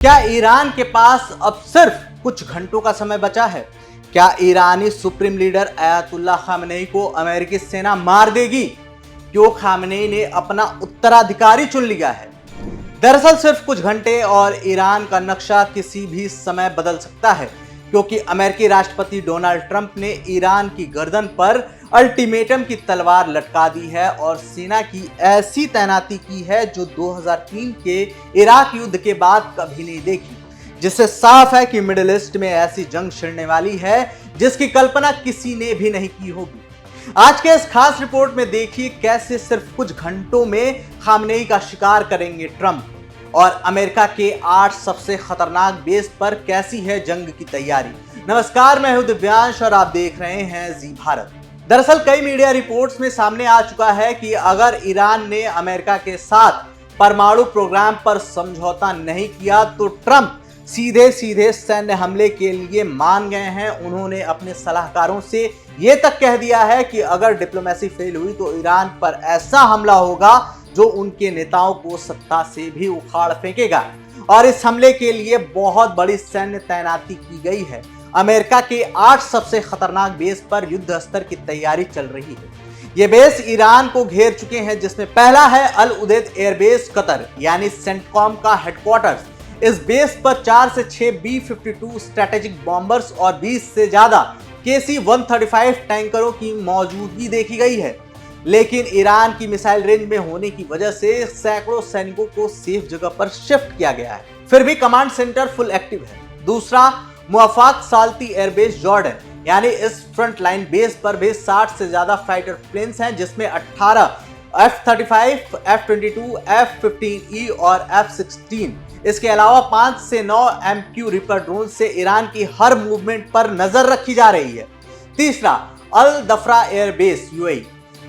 क्या ईरान के पास अब सिर्फ कुछ घंटों का समय बचा है? क्या ईरानी सुप्रीम लीडर अयातुल्लाह खामेनी को अमेरिकी सेना मार देगी? क्यों खामेनी ने अपना उत्तराधिकारी चुन लिया है? दरअसल सिर्फ कुछ घंटे और ईरान का नक्शा किसी भी समय बदल सकता है, क्योंकि अमेरिकी राष्ट्रपति डोनाल्ड ट्रंप ने ईरान की गर्दन पर अल्टीमेटम की तलवार लटका दी है और सेना की ऐसी तैनाती की है जो 2003 के इराक युद्ध के बाद कभी नहीं देखी, जिससे साफ है कि मिडिल ईस्ट में ऐसी जंग छिड़ने वाली है जिसकी कल्पना किसी ने भी नहीं की होगी। आज के इस खास रिपोर्ट में देखिए कैसे सिर्फ कुछ घंटों में खामेनी का शिकार करेंगे ट्रंप, और अमेरिका के 8 सबसे खतरनाक बेस पर कैसी है जंग की तैयारी। नमस्कार, मैं हूं दिव्यांश और आप देख रहे हैं जी भारत। दरअसल कई मीडिया रिपोर्ट्स में सामने आ चुका है कि अगर ईरान ने अमेरिका के साथ परमाणु प्रोग्राम पर समझौता नहीं किया तो ट्रंप सीधे सीधे सैन्य हमले के लिए मान गए हैं। उन्होंने अपने सलाहकारों से यह तक कह दिया है कि अगर डिप्लोमेसी फेल हुई तो ईरान पर ऐसा हमला होगा जो उनके नेताओं को सत्ता से भी उखाड़ फेंकेगा, और इस हमले के लिए बहुत बड़ी सैन्य तैनाती की गई है। अमेरिका के 8 सबसे खतरनाक बेस पर युद्ध स्तर की तैयारी चल रही है। ये बेस ईरान को घेर चुके हैं, जिसमें पहला है अल उदेद एयरबेस कतर यानी सेंटकॉम का हेडक्वार्टर्स। इस बेस पर 4 से 6 B-52 स्ट्रेटेजिक बॉम्बर्स और 20 से ज्यादा KC-135 टैंकरों की मौजूदगी देखी गई है, लेकिन ईरान की मिसाइल रेंज में होने की वजह से सैकड़ों सैनिकों को सेफ जगह पर शिफ्ट किया गया है। फिर भी कमांड सेंटर फुल एक्टिव है। दूसरा मुआफाक साल्ती एयरबेस जॉर्डन, यानी इस फ्रंट लाइन बेस पर भी 60 से ज्यादा फाइटर प्लेन्स हैं, जिसमें 18 F-35, F-22, F-15E और F-16। इसके अलावा 5 से 9 MQ रिपर ड्रोन से ईरान की हर मूवमेंट पर नजर रखी जा रही है। तीसरा अल दफरा एयरबेस UAE,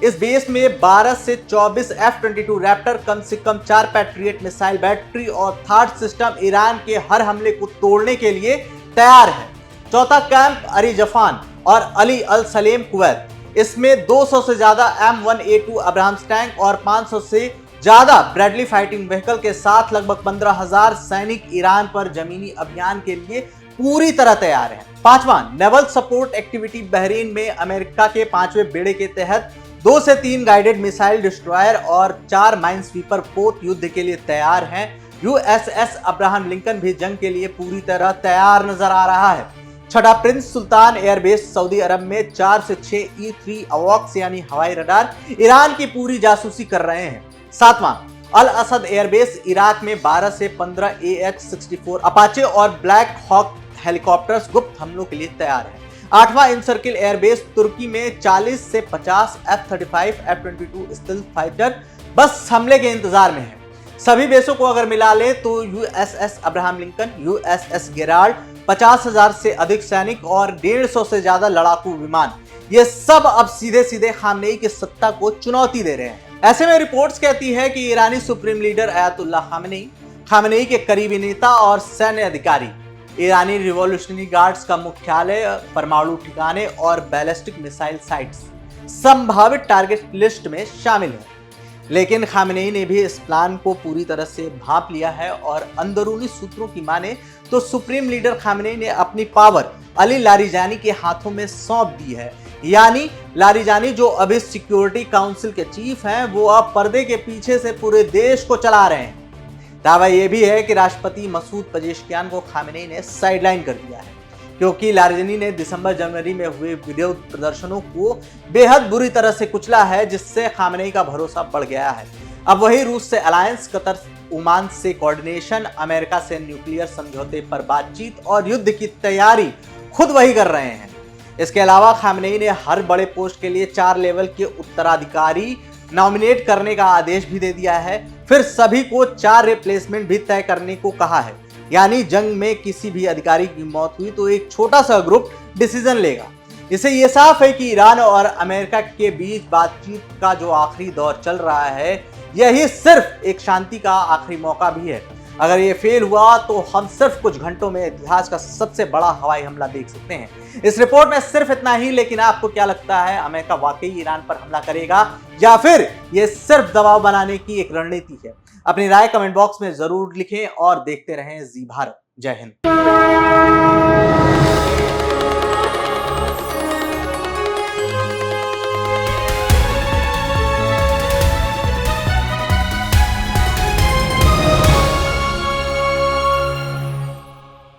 इस बेस में 12 से 24 F-22 रैप्टर, कम से कम 4 पैट्रियट मिसाइल बैटरी और थर्ड सिस्टम ईरान के हर हमले को तोड़ने के लिए तैयार है। चौथा कैंप अरी जफान और अली अल सलेम कुवैत, इसमें 200 से ज्यादा M1A2 अब्राहम्स टैंक और 500 से ज्यादा ब्रैडली फाइटिंग व्हीकल के साथ लगभग 15,000 सैनिक ईरान पर जमीनी अभियान के लिए पूरी तरह तैयार हैं। पांचवा नेवल सपोर्ट एक्टिविटी, बहरीन में अमेरिका के 5वें बेड़े के तहत 2 से 3 गाइडेड मिसाइल डिस्ट्रॉयर और 4 माइन स्वीपर पोत युद्ध के लिए तैयार हैं। USS अब्राहम लिंकन भी जंग के लिए पूरी तरह तैयार नजर आ रहा है। छठा प्रिंस सुल्तान एयरबेस सऊदी अरब में 4 से 6 E-3 अवॉक्स यानी हवाई रडार ईरान की पूरी जासूसी कर रहे हैं। सातवां अल असद एयरबेस इराक में 12 से 15 AH-64 अपाचे और ब्लैक हॉक हेलीकॉप्टर्स गुप्त हमलों के लिए तैयार है। आठवां इनसर्किल एयरबेस तुर्की में 40 से 50 F-35, F-22 स्टेल्थ फाइटर बस हमले के इंतजार में है। सभी बेसों को अगर मिला ले तो USS Abraham Lincoln, USS Gerald, 50,000 से अधिक सैनिक और 150 से ज्यादा लड़ाकू विमान, ये सब अब सीधे सीधे खामेनी की सत्ता को चुनौती दे रहे हैं। ऐसे में रिपोर्ट्स कहती है कि ईरानी सुप्रीम लीडर अयातुल्लाह खामेनी के करीबी नेता और सैन्य अधिकारी ईरानी रिवॉल्यूशनरी गार्ड्स का मुख्यालय, परमाणु ठिकाने और बैलिस्टिक मिसाइल साइट्स संभावित टारगेट लिस्ट में शामिल है। लेकिन खामेनी ने भी इस प्लान को पूरी तरह से भांप लिया है, और अंदरूनी सूत्रों की माने तो सुप्रीम लीडर खामेनी ने अपनी पावर अली लारिजानी के हाथों में सौंप दी है। यानी लारिजानी, जो अभी सिक्योरिटी काउंसिल के चीफ हैं, वो अब पर्दे के पीछे से पूरे देश को चला रहे हैं। दावा यह भी है कि राष्ट्रपति मसूद पेजेश्कियान को खामेनी ने साइडलाइन कर दिया है, क्योंकि लारिजानी ने दिसंबर-जनवरी में हुए वीडियो प्रदर्शनों को बेहद बुरी तरह से कुचला है, जिससे खामेनी का भरोसा बढ़ गया है। अब वही रूस से अलायंस, कतर, ओमान से कोऑर्डिनेशन, अमेरिका से न्यूक्लियर समझौते पर बातचीत और युद्ध की तैयारी खुद वही कर रहे हैं। इसके अलावा खामेनी ने हर बड़े पोस्ट के लिए 4 लेवल के उत्तराधिकारी नॉमिनेट करने का आदेश भी दे दिया है। फिर सभी को 4 रिप्लेसमेंट भी तय करने को कहा है। यानी जंग में किसी भी अधिकारी की मौत हुई तो एक छोटा सा ग्रुप डिसीजन लेगा। इससे यह साफ है कि ईरान और अमेरिका के बीच बातचीत का जो आखिरी दौर चल रहा है, यही सिर्फ एक शांति का आखिरी मौका भी है। अगर ये फेल हुआ तो हम सिर्फ कुछ घंटों में इतिहास का सबसे बड़ा हवाई हमला देख सकते हैं। इस रिपोर्ट में सिर्फ इतना ही, लेकिन आपको क्या लगता है, अमेरिका वाकई ईरान पर हमला करेगा या फिर ये सिर्फ दबाव बनाने की एक रणनीति है? अपनी राय कमेंट बॉक्स में जरूर लिखें और देखते रहें जी भारत। जय हिंद।